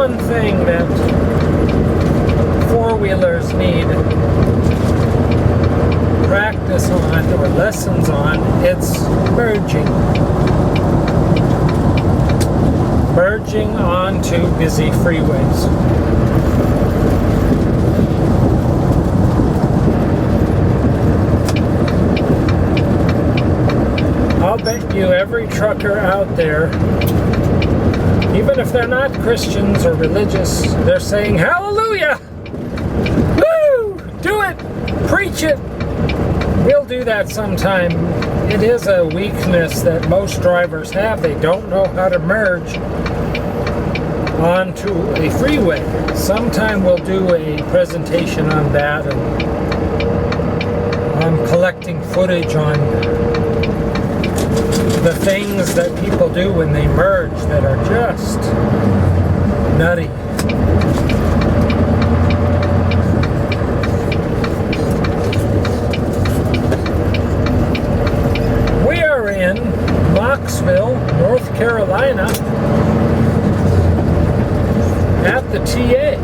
one thing that four-wheelers need practice on or lessons on, it's merging. Merging onto busy freeways. I'll bet you every trucker out there, even if they're not Christians or religious, they're saying, hallelujah! Woo! Do it! Preach it! We'll do that sometime. It is a weakness that most drivers have. They don't know how to merge onto a freeway. Sometime we'll do a presentation on that, and I'm collecting footage on the things that people do when they merge that are just nutty. We are in Mocksville, North Carolina, at the TA.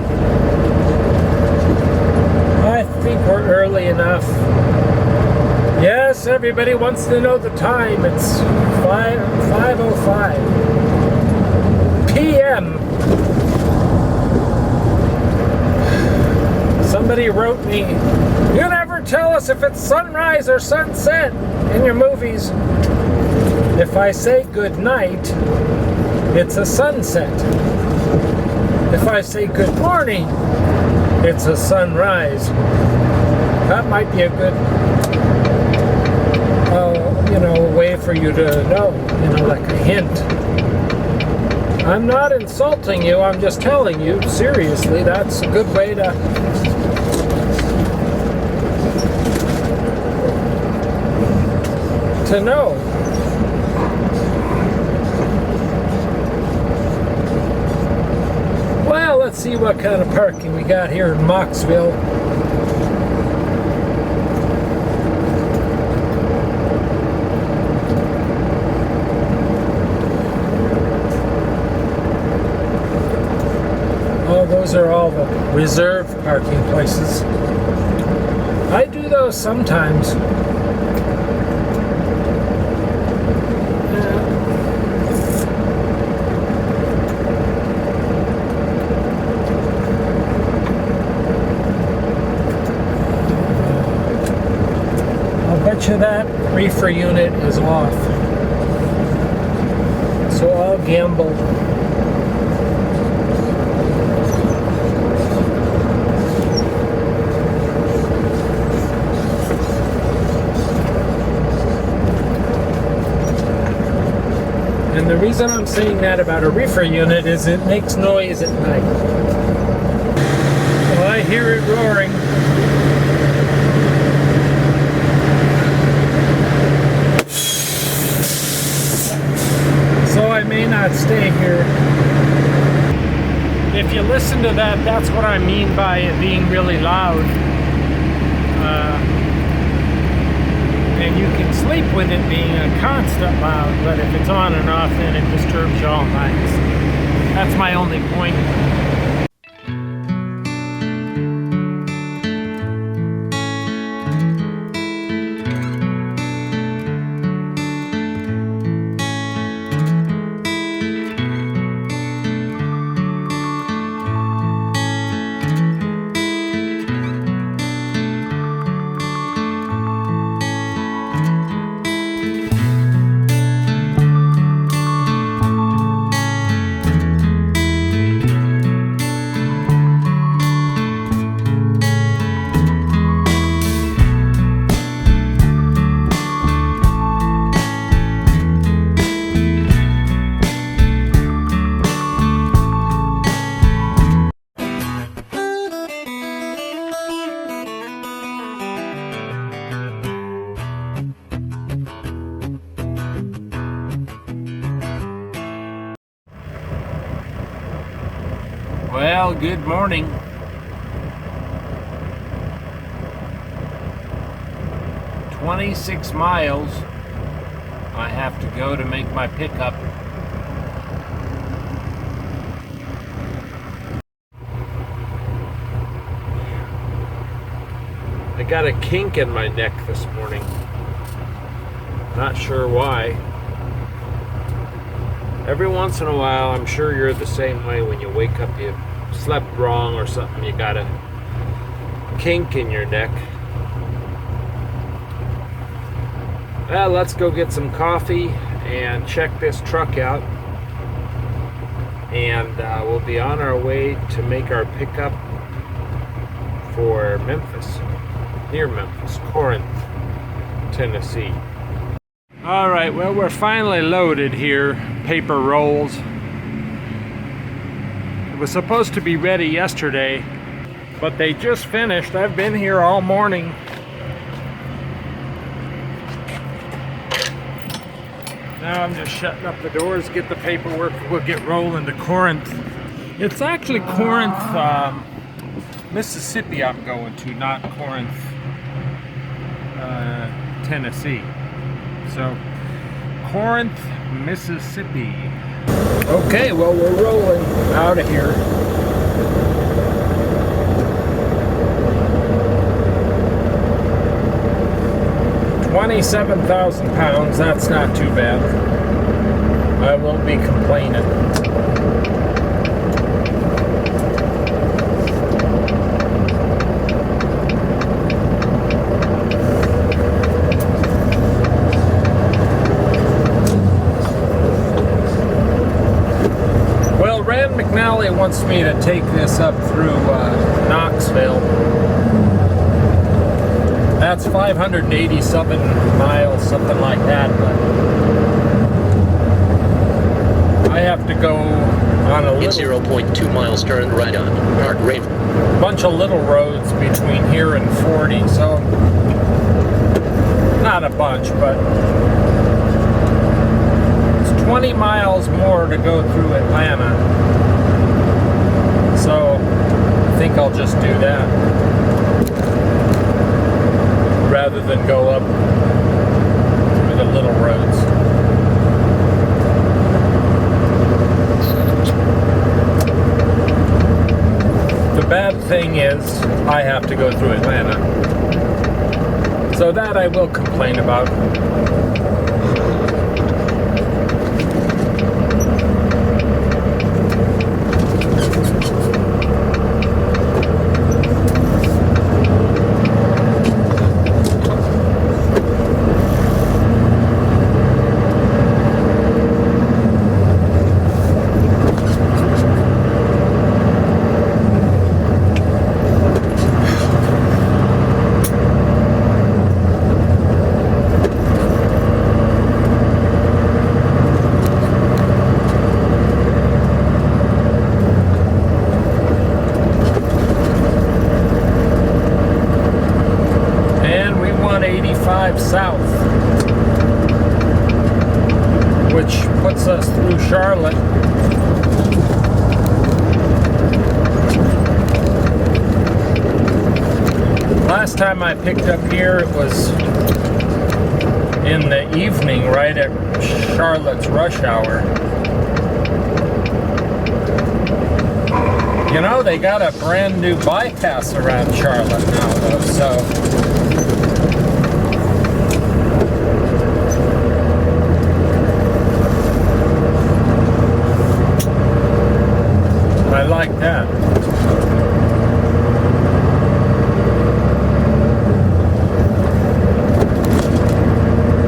I think we're early enough. Yes, everybody wants to know the time. It's 5:05 p.m. Somebody wrote me, you never tell us if it's sunrise or sunset in your movies. If I say good night, it's a sunset. If I say good morning, it's a sunrise. That might be a good way for you to know, like a hint. I'm not insulting you, I'm just telling you, seriously, that's a good way to know. Well, let's see what kind of parking we got here in Mocksville. Those are all the reserved parking places. I do those sometimes. I'll bet you that reefer unit is off. So I'll gamble. And the reason I'm saying that about a reefer unit is it makes noise at night. Well, I hear it roaring. So I may not stay here. If you listen to that, that's what I mean by it being really loud. And you can sleep with it being a constant loud, but if it's on and off, then it disturbs you all night. That's my only point. Well, good morning. "26 miles I have to go to make my pickup. got a kink in my neck this morning. Not sure why. Every once in a while, I'm sure you're the same way. When you wake up, you slept wrong or something, you got a kink in your neck. Well, let's go get some coffee and check this truck out. And we'll be on our way to make our pickup for Memphis, near Memphis, Corinth, Tennessee. All right, well, we're finally loaded here. Paper rolls. It was supposed to be ready yesterday, but they just finished. I've been here all morning. Now I'm just shutting up the doors, get the paperwork. We'll get rolling to Corinth. It's actually Corinth, Mississippi I'm going to, not Corinth, Tennessee. So, Corinth, Mississippi. Okay, well, we're rolling out of here. £27,000, that's not too bad. I won't be complaining. Well, Rand McNally wants me to take this up through Knoxville. That's 587 miles, something like that, but I have to go on a little... 0.2 miles, turn right on Park Raven. Bunch of little roads between here and 40, so not a bunch, but it's 20 miles more to go through Atlanta. So I think I'll just do that, rather than go up through the little roads. The bad thing is, I have to go through Atlanta. So that I will complain about. South, which puts us through Charlotte. Last time I picked up here, it was in the evening, right at Charlotte's rush hour. You know, they got a brand new bypass around Charlotte now, though, so I like that.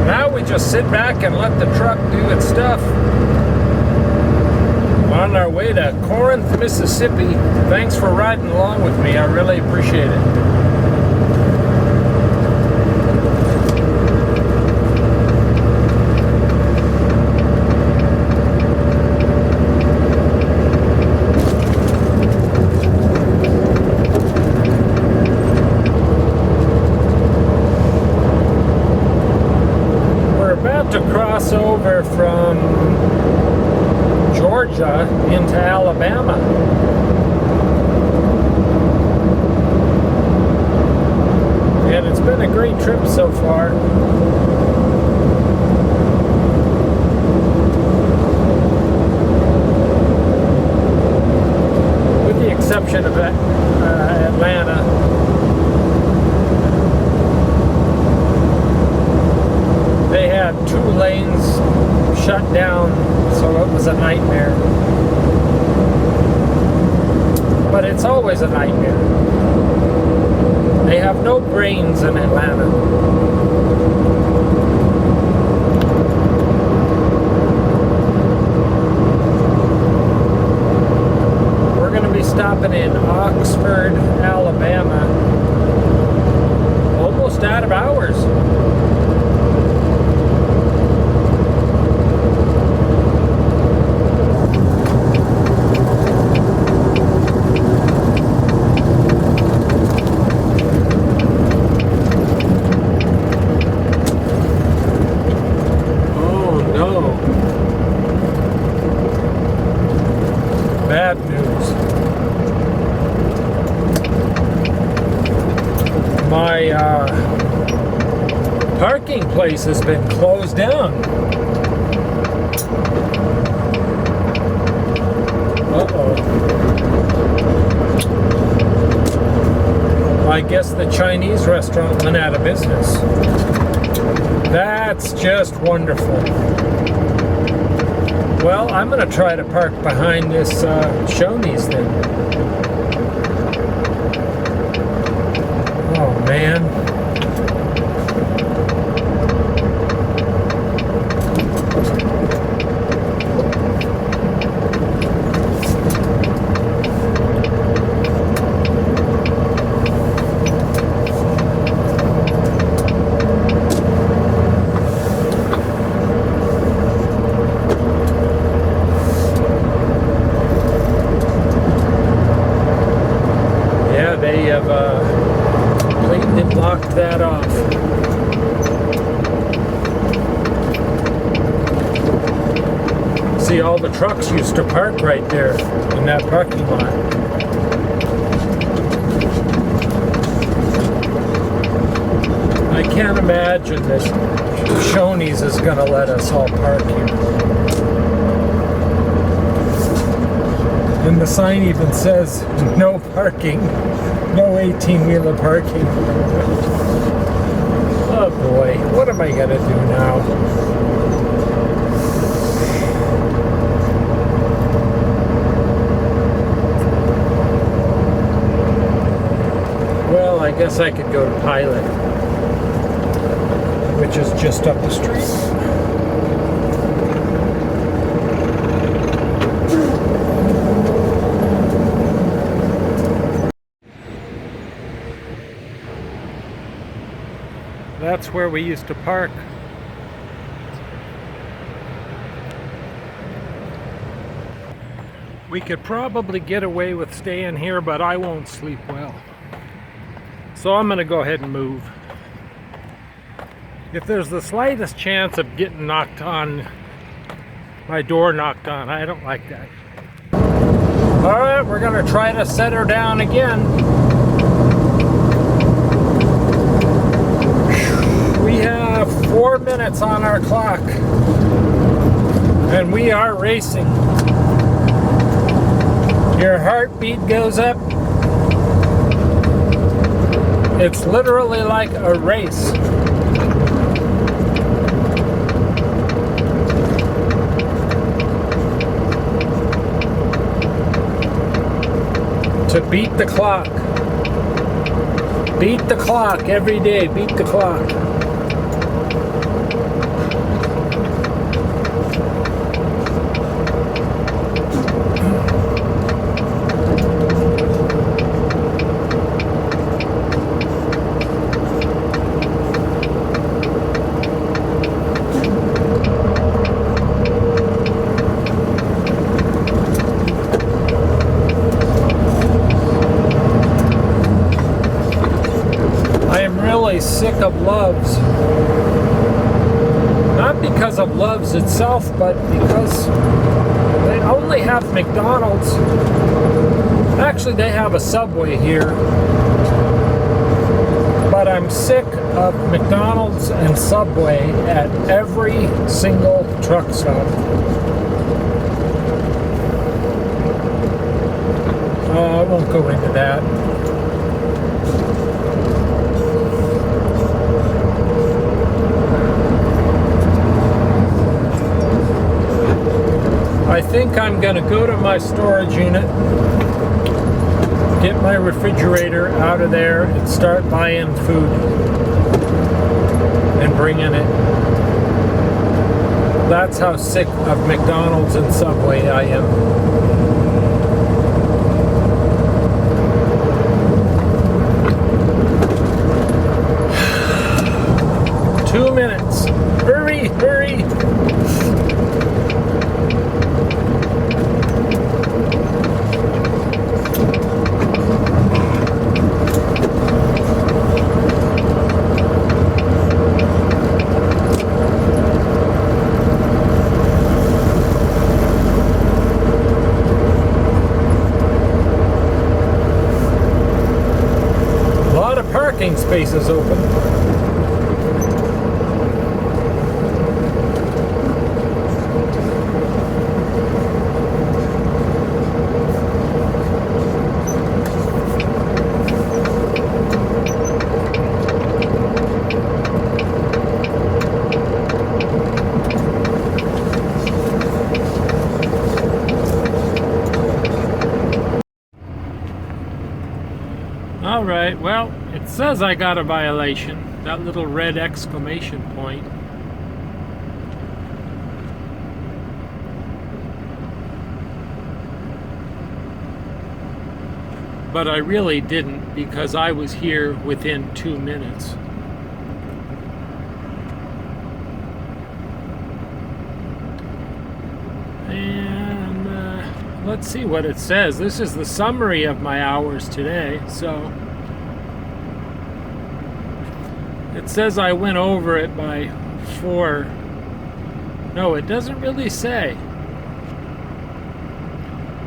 Now we just sit back and let the truck do its stuff. On our way to Corinth, Mississippi. Thanks for riding along with me. I really appreciate it. To cross over from Georgia into Alabama. And it's been a great trip so far. With the exception of Atlanta. shut down, so it was a nightmare. But it's always a nightmare. They have no brains in Atlanta. We're going to be stopping in Oxford, Alabama. Almost out of hours. Bad news. My parking place has been closed down. Uh-oh. I guess the Chinese restaurant went out of business. That's just wonderful. Well, I'm going to try to park behind this Shoney's then. Oh, man. They have completely blocked that off. See, all the trucks used to park right there in that parking lot. I can't imagine that Shoney's is going to let us all park here. And the sign even says, no parking, no 18-wheeler parking. Oh boy, what am I gonna do now? Well, I guess I could go to Pilot, which is just up the street. That's where we used to park. We could probably get away with staying here, but I won't sleep well. So I'm gonna go ahead and move. If there's the slightest chance of getting knocked on, my door knocked on, I don't like that. All right, we're gonna try to set her down again. We have 4 minutes on our clock, and we are racing. Your heartbeat goes up. It's literally like a race. To beat the clock. Beat the clock every day. Beat the clock. Sick of Love's. Not because of Love's itself, but because they only have McDonald's. Actually, they have a Subway here. But I'm sick of McDonald's and Subway at every single truck stop. Oh, I won't go into that. I'm going to go to my storage unit, get my refrigerator out of there, and start buying food and bringing it. That's how sick of McDonald's and Subway I am. Two minutes. Hurry, hurry. Parking spaces open. All right, well, it says I got a violation, that little red exclamation point. But I really didn't, because I was here within 2 minutes. And let's see what it says. This is the summary of my hours today, so it says I went over it by 4. No, it doesn't really say.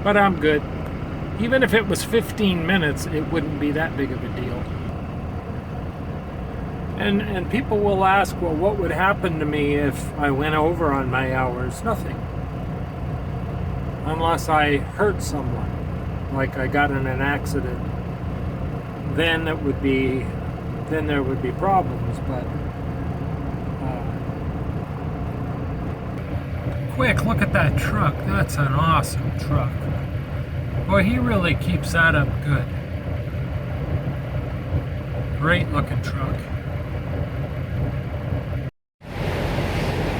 But I'm good. Even if it was 15 minutes, it wouldn't be that big of a deal. And people will ask, well, what would happen to me if I went over on my hours? Nothing. Unless I hurt someone, like I got in an accident. Then there would be problems, but quick, look at that truck. That's an awesome truck. Boy, he really keeps that up good. Great looking truck.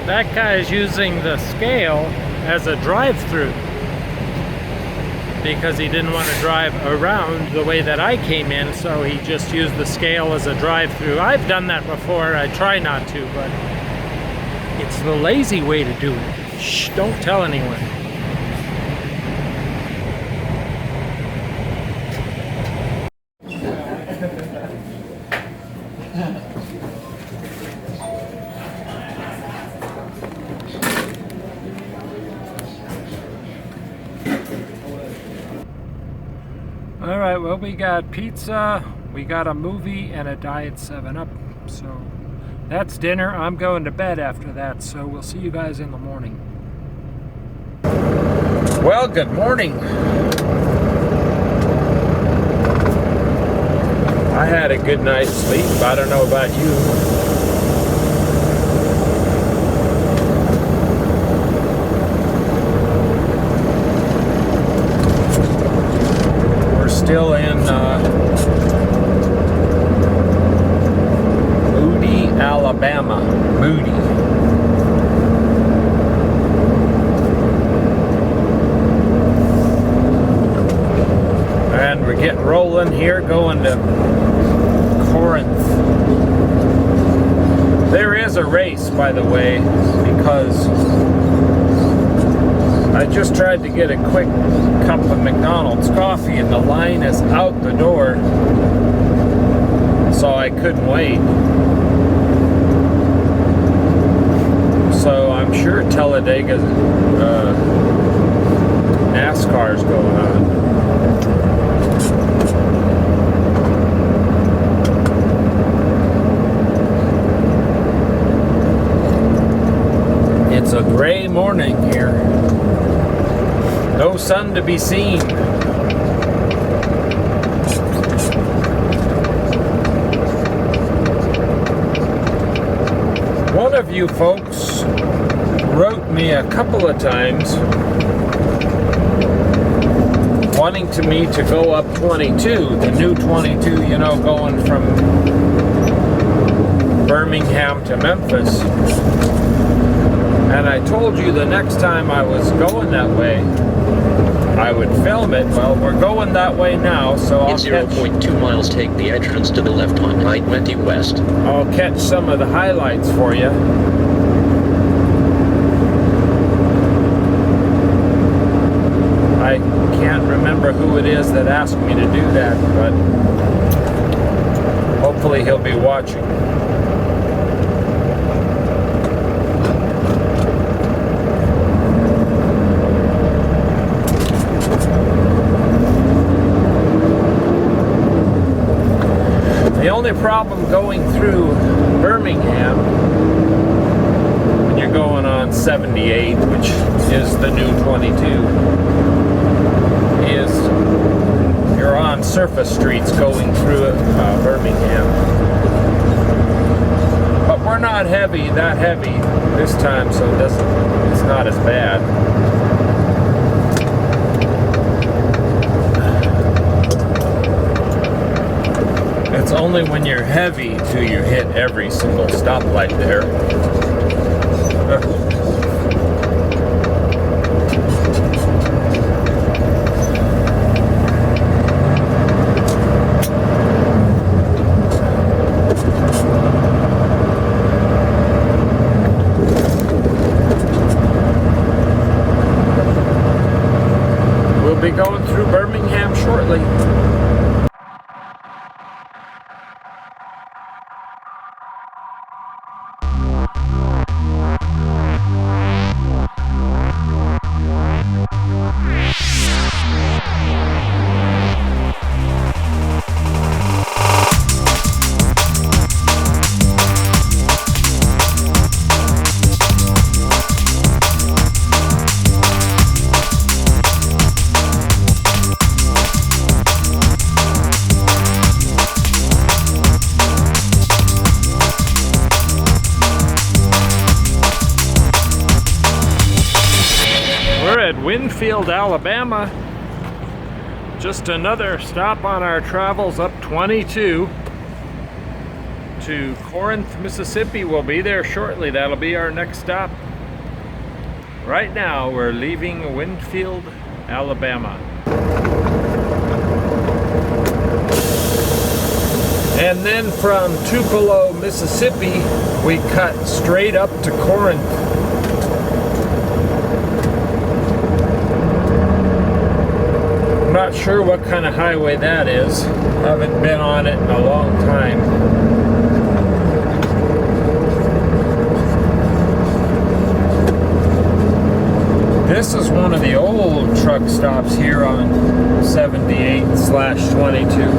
That guy is using the scale as a drive-through because he didn't want to drive around the way that I came in, so he just used the scale as a drive-through. I've done that before. I try not to, but it's the lazy way to do it. Shh, don't tell anyone. All right, well, we got pizza, we got a movie, and a Diet 7-Up. So that's dinner. I'm going to bed after that, so we'll see you guys in the morning. Well, good morning. I had a good night's sleep. I don't know about you. Still in Moody, Alabama. Moody. And we're getting rolling here, going to Corinth. There is a race, by the way, because I just tried to get a quick cup of McDonald's coffee and the line is out the door, so I couldn't wait. So I'm sure Talladega's NASCAR's going on. It's a gray morning here. No sun to be seen. One of you folks wrote me a couple of times wanting me to go up 22, the new 22, you know, going from Birmingham to Memphis. And I told you the next time I was going that way, I would film it. Well, we're going that way now, so I'll In 0.2 miles, take the entrance to the left on I-20 West. I'll catch some of the highlights for you. I can't remember who it is that asked me to do that, but hopefully he'll be watching. The only problem going through Birmingham when you're going on 78, which is the new 22, is you're on surface streets going through Birmingham. But we're not that heavy this time, so it's not as bad. It's only when you're heavy do you hit every single stoplight there. We'll be going through Birmingham shortly. Winfield, Alabama. Just another stop on our travels up 22 to Corinth, Mississippi. We'll be there shortly. That'll be our next stop. Right now we're leaving Winfield, Alabama. And then from Tupelo, Mississippi, we cut straight up to Corinth. Not sure what kind of highway that is. Haven't been on it in a long time. This is one of the old truck stops here on 78/22.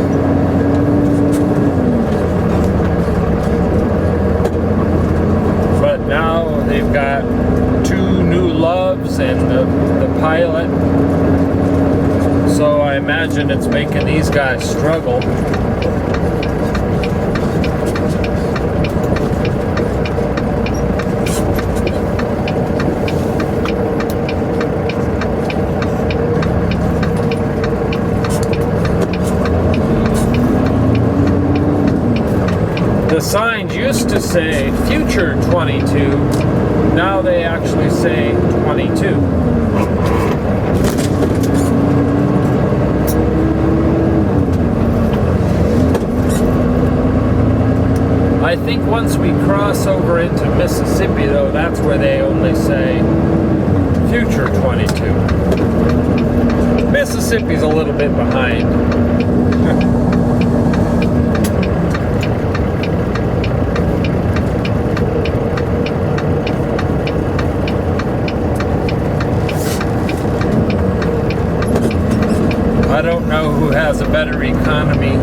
But now they've got two new Loves and the Pilot. So I imagine it's making these guys struggle. The signs used to say future 22. Now they actually say 22. I think once we cross over into Mississippi, though, that's where they only say future 22. Mississippi's a little bit behind. I don't know who has a better economy,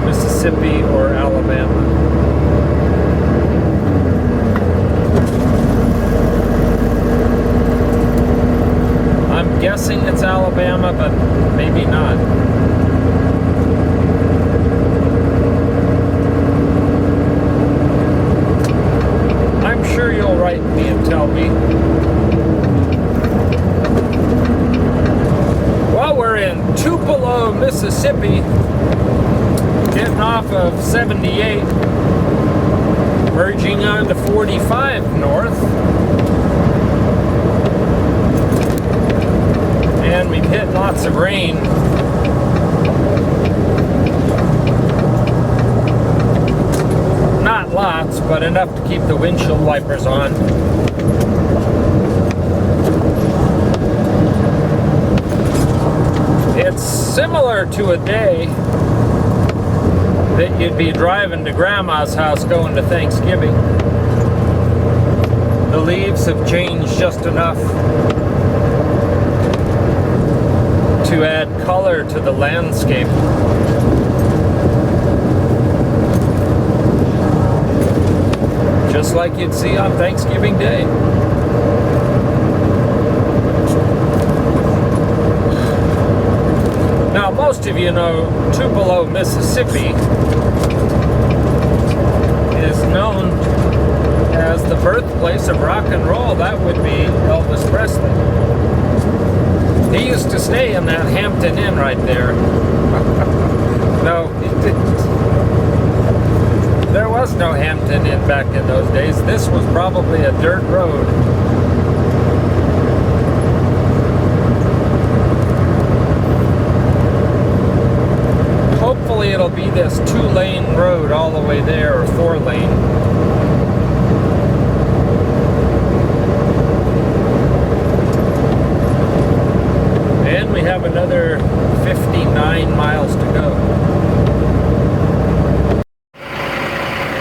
Mississippi or Alabama. I'm guessing it's Alabama, but maybe not. I'm sure you'll write me and tell me. in Tupelo, Mississippi, getting off of 78, merging onto 45 north. And we've hit lots of rain. Not lots, but enough to keep the windshield wipers on. It's similar to a day that you'd be driving to Grandma's house going to Thanksgiving. The leaves have changed just enough to add color to the landscape. Just like you'd see on Thanksgiving Day. Now, most of you know Tupelo, Mississippi is known as the birthplace of rock and roll. That would be Elvis Presley. He used to stay in that Hampton Inn right there. No, he didn't. There was no Hampton Inn back in those days. This was probably a dirt road. Hopefully it'll be this 2-lane road all the way there, or 4-lane. We have another 59 miles to go.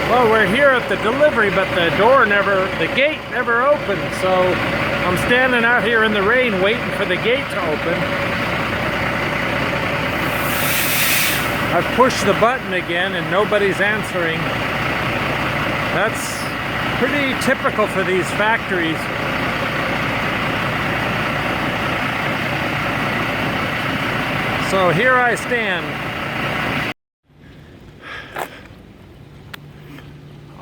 Well, we're here at the delivery, but the gate never opened, so I'm standing out here in the rain waiting for the gate to open. I've pushed the button again and nobody's answering. That's pretty typical for these factories. So here I stand.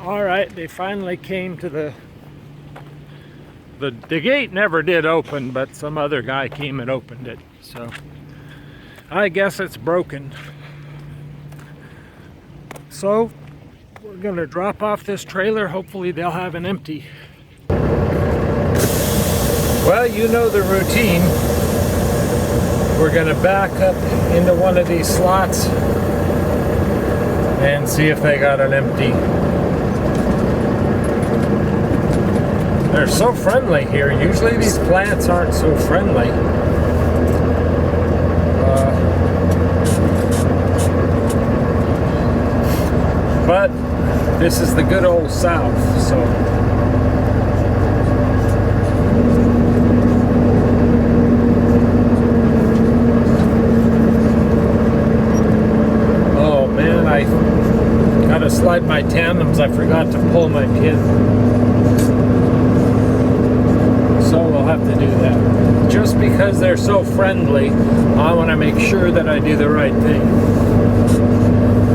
All right, they finally came to the gate never did open, but some other guy came and opened it. So I guess it's broken. So we're gonna drop off this trailer. Hopefully they'll have an empty. Well, you know the routine. We're going to back up into one of these slots and see if they got an empty. They're so friendly here. Usually these plants aren't so friendly. But this is the good old South, so. To slide my tandems, I forgot to pull my pin, so we'll have to do that. Just because they're so friendly, I want to make sure that I do the right thing.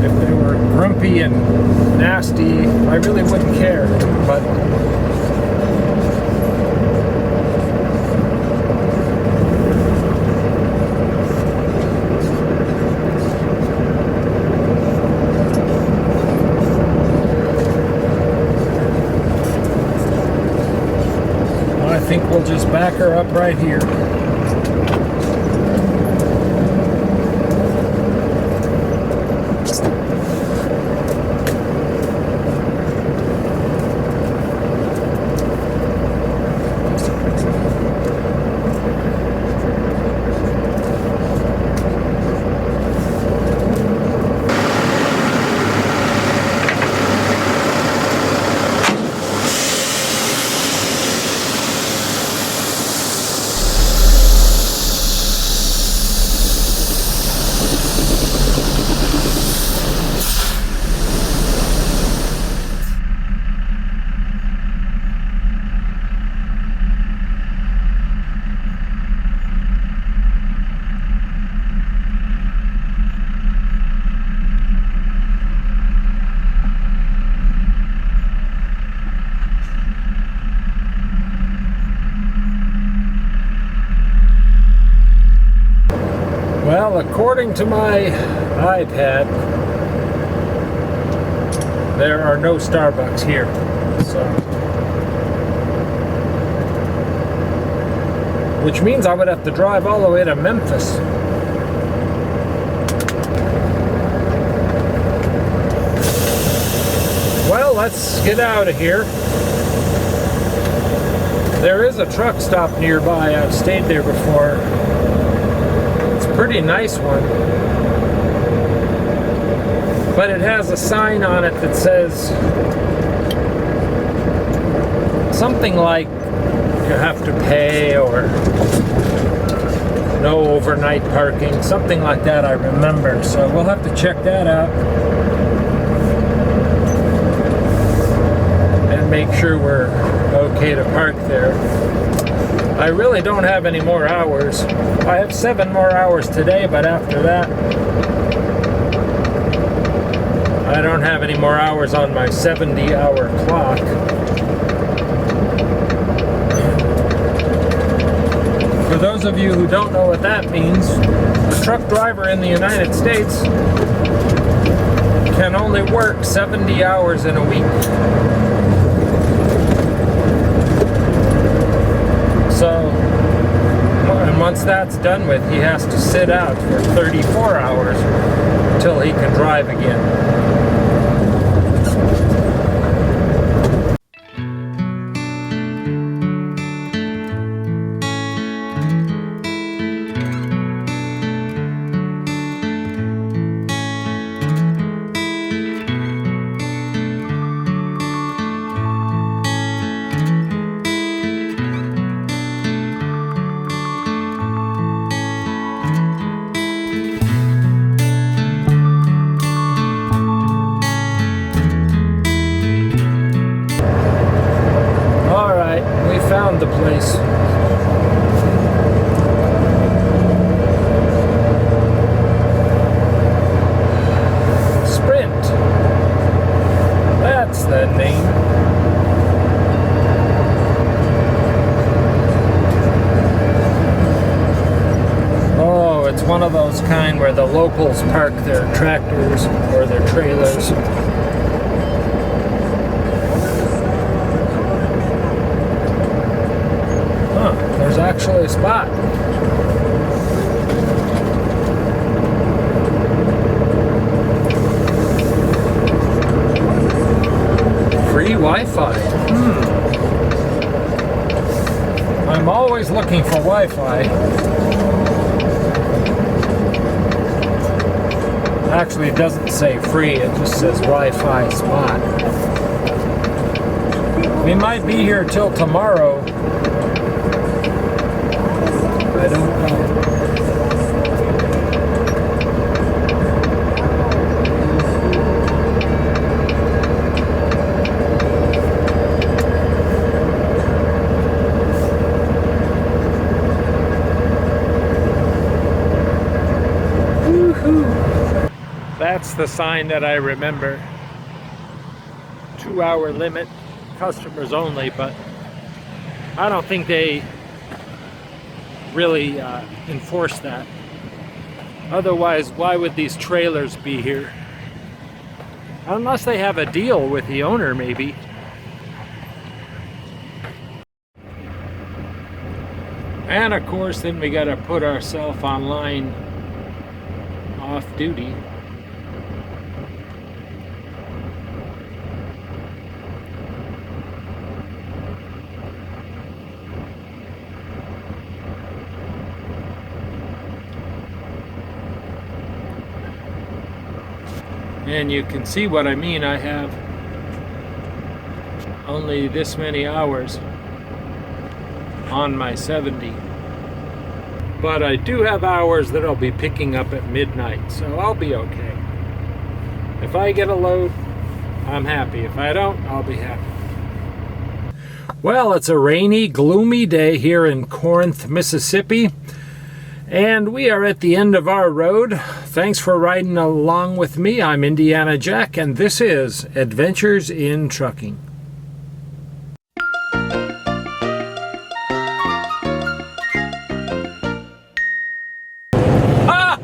If they were grumpy and nasty, I really wouldn't care, but I think we'll just back her up right here. Well, according to my iPad, there are no Starbucks here. So, which means I would have to drive all the way to Memphis. Well, let's get out of here. There is a truck stop nearby. I've stayed there before. It's a pretty nice one. But it has a sign on it that says something like you have to pay or no overnight parking, something like that I remember. So we'll have to check that out and make sure we're okay to park there. I really don't have any more hours. I have 7 more hours today, but after that I don't have any more hours on my 70-hour clock. For those of you who don't know what that means, a truck driver in the United States can only work 70 hours in a week. So, and once that's done with, he has to sit out for 34 hours until he can drive again. Found the place. Sprint. That's the name. Oh, it's one of those kind where the locals park their tractors or their trailers. There's actually a spot. Free Wi-Fi. I'm always looking for Wi-Fi. Actually, it doesn't say free, it just says Wi-Fi spot. We might be here till tomorrow. I don't know. Woohoo! That's the sign that I remember. 2-hour limit, customers only, but I don't think they really enforce that. Otherwise, why would these trailers be here? Unless they have a deal with the owner, maybe. And of course, then we gotta put ourselves online off duty. And you can see what I mean. I have only this many hours on my 70. But I do have hours that I'll be picking up at midnight, so I'll be okay. If I get a load, I'm happy. If I don't, I'll be happy. Well, it's a rainy, gloomy day here in Corinth, Mississippi. And we are at the end of our road. Thanks for riding along with me. I'm Indiana Jack, and this is Adventures in Trucking. Ah!